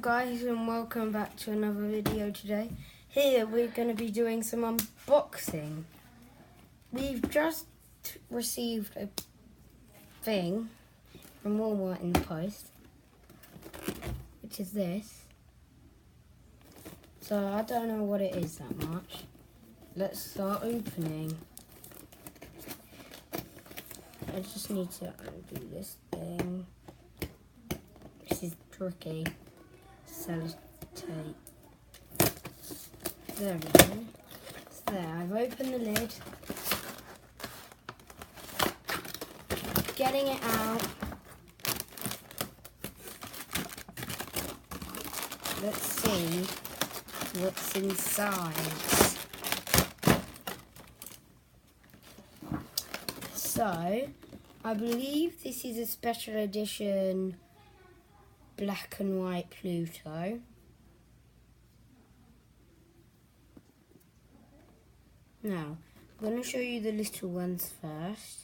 guys, and welcome back to another video today. Here we're going to be doing some unboxing. We've just received a thing from Walmart in the post, which is this. So I don't know what it is that much. Let's start opening. I just need to undo this thing. This is tricky. Sellotape. There we go. It's there. I've opened the lid. Getting it out. Let's see what's inside. So, I believe this is a special edition black and white Pluto. Now, I'm going to show you the little ones first.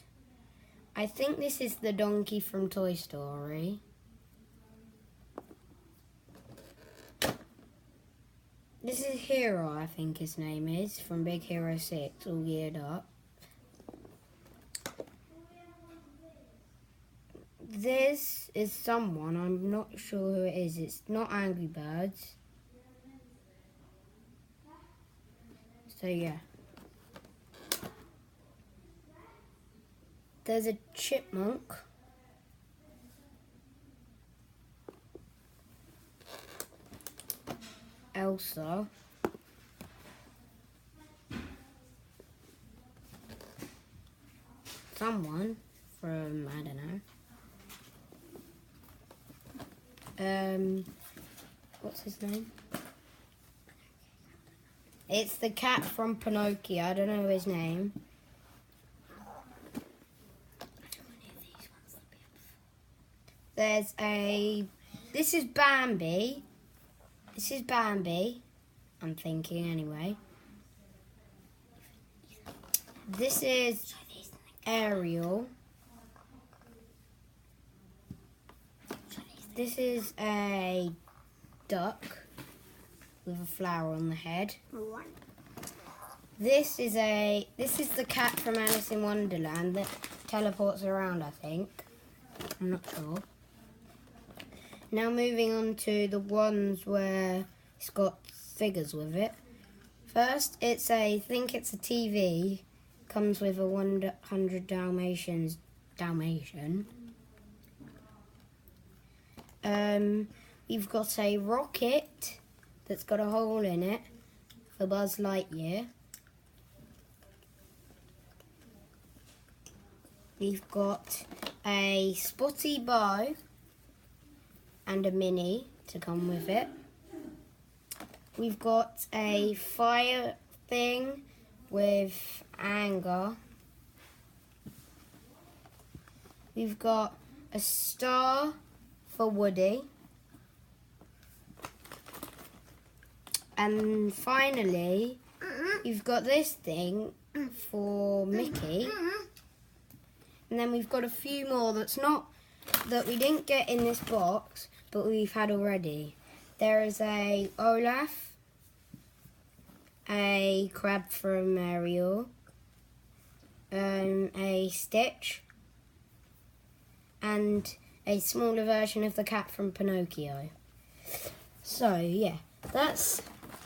I think this is the donkey from Toy Story. This is Hero, I think his name is, from Big Hero 6, all geared up. This is someone, I'm not sure who it is. It's not Angry Birds. So yeah. There's a chipmunk. Elsa. Someone from, I don't know. What's his name? It's the cat from Pinocchio. I don't know his name. There's a... This is Bambi. This is Bambi. I'm thinking anyway. This is Ariel. This is a duck with a flower on the head. This is the cat from Alice in Wonderland that teleports around, I think. I'm not sure. Now moving on to the ones where it's got figures with it. First, I think it's a TV. Comes with a 100 Dalmatian. We've got a rocket that's got a hole in it for Buzz Lightyear. We've got a spotty bow and a mini to come with it. We've got a fire thing with anger. We've got a star for Woody. And finally, you've got this thing for Mickey. And then we've got a few more that we didn't get in this box, but we've had already. There is a Olaf, a crab from Ariel, a Stitch, and a smaller version of the cat from Pinocchio. So yeah, that's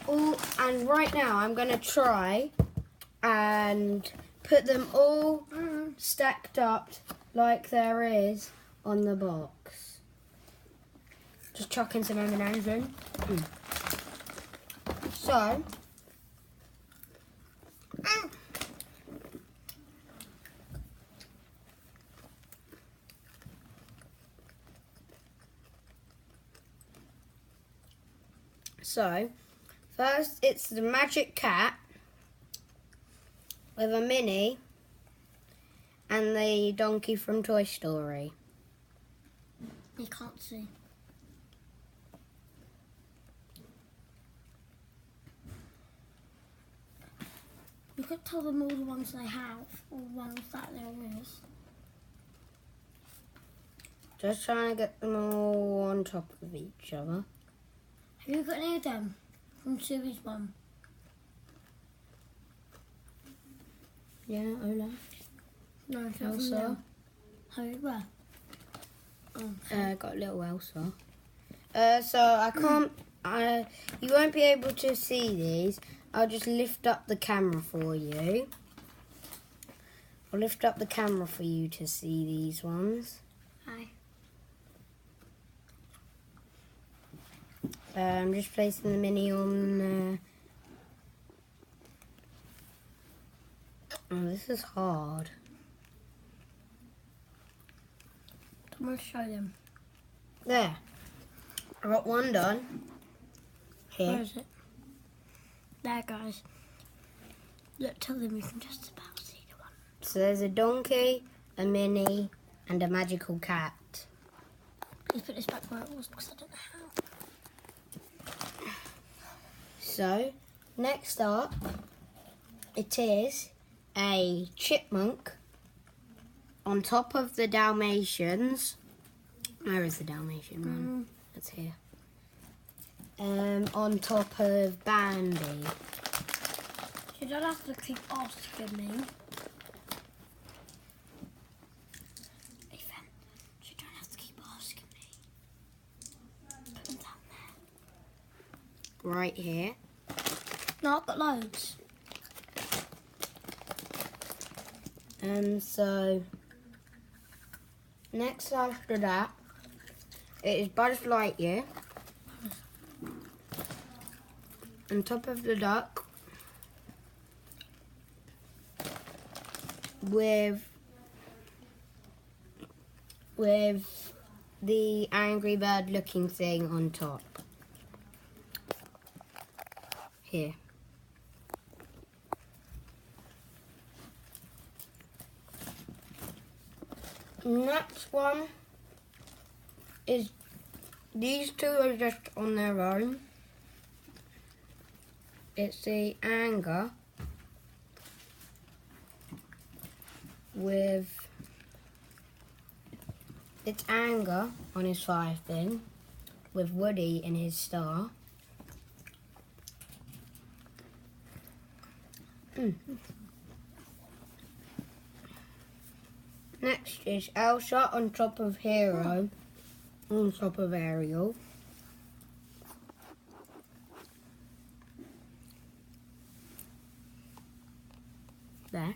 all. And right now I'm going to try and put them all stacked up like there is on the box. Just chucking some M&Ms in. So, first it's the Magic Cat with a mini and the donkey from Toy Story. You can't see. You could tell them all the ones they have, or ones that there is. Just trying to get them all on top of each other. Have you got any of them from series 1? Yeah, Olaf. No, it's not from Elsa. them. Have you got? Got a little Elsa. So I can't. You won't be able to see these. I'll just lift up the camera for you. I'll lift up the camera for you to see these ones. Hi. I'm just placing the mini on. Oh, this is hard. I'm going to show them. There. I got one done. Where Here. is it? There, guys. Look, tell them you can just about see the one. So there's a donkey, a mini, and a magical cat. Please put this back where it was because I don't know how. So, next up, it is a chipmunk on top of the Dalmatians. Where is the Dalmatian one? It's here. On top of Bambi. You don't have to keep asking me. Ethan, you don't have to keep asking me. Put them down there. Right here. No, I've got loads. So, next after that, it is Buzz Lightyear. On top of the duck, with the Angry Bird looking thing on top. Here. Next one is, these two are just on their own. It's the Anger with it's Anger on his fire thing with Woody in his star. Next is Elsa on top of Hero, on top of Ariel. There.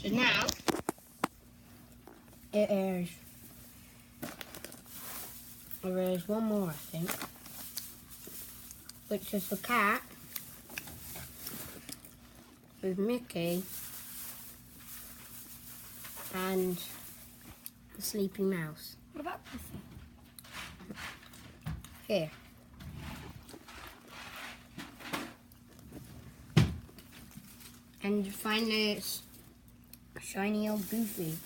So now there is one more, I think, which is the cat with Mickey and the sleeping mouse. What about Puffy? Here. And finally it's shiny old Goofy.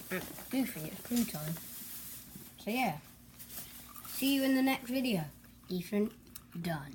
Goofy, it's Pluto. So yeah. See you in the next video. Ethan, done.